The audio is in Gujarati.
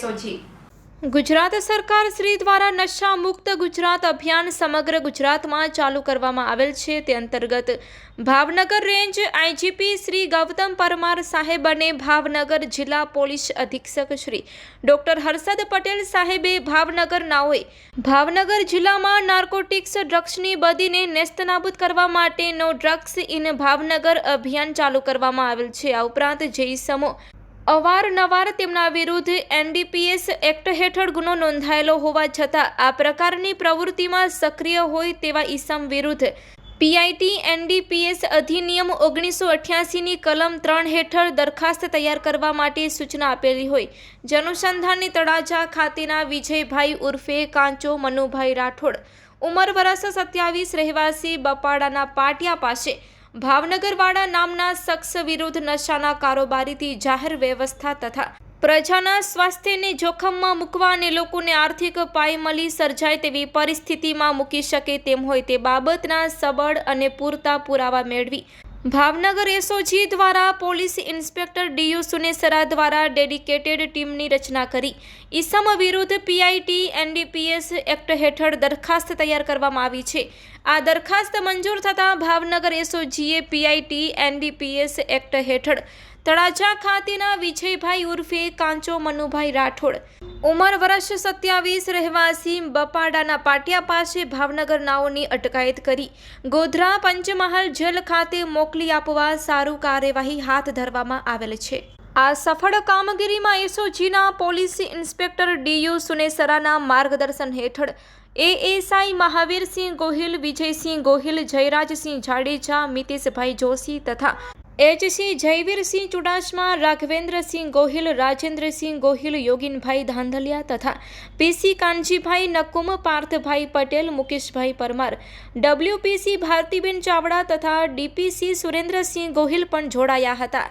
એસઓજી। ગુજરાત સરકાર શ્રી દ્વારા નશા મુક્ત ગુજરાત અભિયાન સમગ્ર ગુજરાતમાં ચાલુ કરવામાં આવેલ છે। તે અંતર્ગત ભાવનગર રેન્જ આઈજીપી શ્રી ગૌતમ પરમાર સાહેબ અને ભાવનગર જિલ્લા પોલીસ અધિક્ષક શ્રી ડોક્ટર હર્ષદ પટેલ સાહેબે ભાવનગર નાઓએ ભાવનગર જિલ્લામાં નાર્કોટિક્સ ડ્રગ્સની બદીને નેસ્તનાબૂદ કરવા માટે નો ડ્રગ્સ ઇન ભાવનગર અભિયાન ચાલુ કરવામાં આવેલ છે। આ ઉપરાંત જે ઇસમો અવારનવાર તેમના વિરુદ્ધ એનડીપીએસ એક્ટ હેઠળ ગુનો નોંધાયેલો હોવા છતાં આ પ્રકારની પ્રવૃત્તિમાં સક્રિય હોય તેવા ઇસમ વિરુદ્ધ પીઆઈટી એનડીપીએસ અધિનિયમ 1988ની કલમ 3 હેઠળ દરખાસ્ત તૈયાર કરવા માટે સૂચના આપેલી હોય, જે અનુસંધાનની તળાજા ખાતેના વિજયભાઈ ઉર્ફે કાંચો મનુભાઈ રાઠોડ, ઉંમર વર્ષ 27, રહેવાસી બપાડાના પાટિયા પાસે ભાવનગરવાડા નામના શખ્સ વિરુદ્ધ નશાના કારોબારીથી જાહેર વ્યવસ્થા તથા પ્રજાના સ્વાસ્થ્યને જોખમમાં મૂકવા અને લોકોને આર્થિક પાયમલી સર્જાય તેવી પરિસ્થિતિમાં મૂકી શકે તેમ હોય તે બાબતના સબળ અને પૂરતા પુરાવા મેળવી ભાવનગર એસઓજી દ્વારા પોલીસ ઇન્સ્પેક્ટર ડીયુ સુનેસરા દ્વારા ડેડિકેટેડ ટીમની રચના કરી ઇસમ વિરુદ્ધ પીઆઈટી એનડીપીએસ એક્ટ હેઠળ દરખાસ્ત તૈયાર કરવામાં આવી છે। આ દરખાસ્ત મંજૂર થતાં ભાવનગર એસઓજીએ પીઆઈટી એનડીપીએસ એક્ટ હેઠળ તળાજા ખાતેના વિજયભાઈ ઉર્ફે કાંચો મનુભાઈ રાઠોડ, ઉંમર વર્ષ 27, રહેવાસી બપાડાના પાટિયા પાસે ભાવનગર નાઓની અટકાયત કરી ગોધરા પંચમહાલ જેલ ખાતે મોકલી આપવા સારું કાર્યવાહી હાથ ધરવામાં આવેલ છે। આ સફળ કામગીરીમાં એસઓજીના પોલીસ ઇન્સ્પેક્ટર ડીયુ સુનેસરાના માર્ગદર્શન હેઠળ એએસઆઈ મહાવીરસિંહ ગોહિલ, વિજયસિંહ ગોહિલ, જયરાજસિંહ જાડેજા, મિતેશભાઈ જોશી તથા એચસી જયવીરસિંહ ચુડાસમા, રાઘવેન્દ્રસિંહ ગોહિલ, રાજેન્દ્રસિંહ ગોહિલ, યોગીનભાઈ ધાંધલિયા તથા પીસી કાનજીભાઈ નકુમ, પાર્થભાઈ પટેલ, મુકેશભાઈ પરમાર, ડબ્લ્યુપીસી ભારતીબેન ચાવડા તથા ડીપીસી સુરેન્દ્રસિંહ ગોહિલ પણ જોડાયા હતા।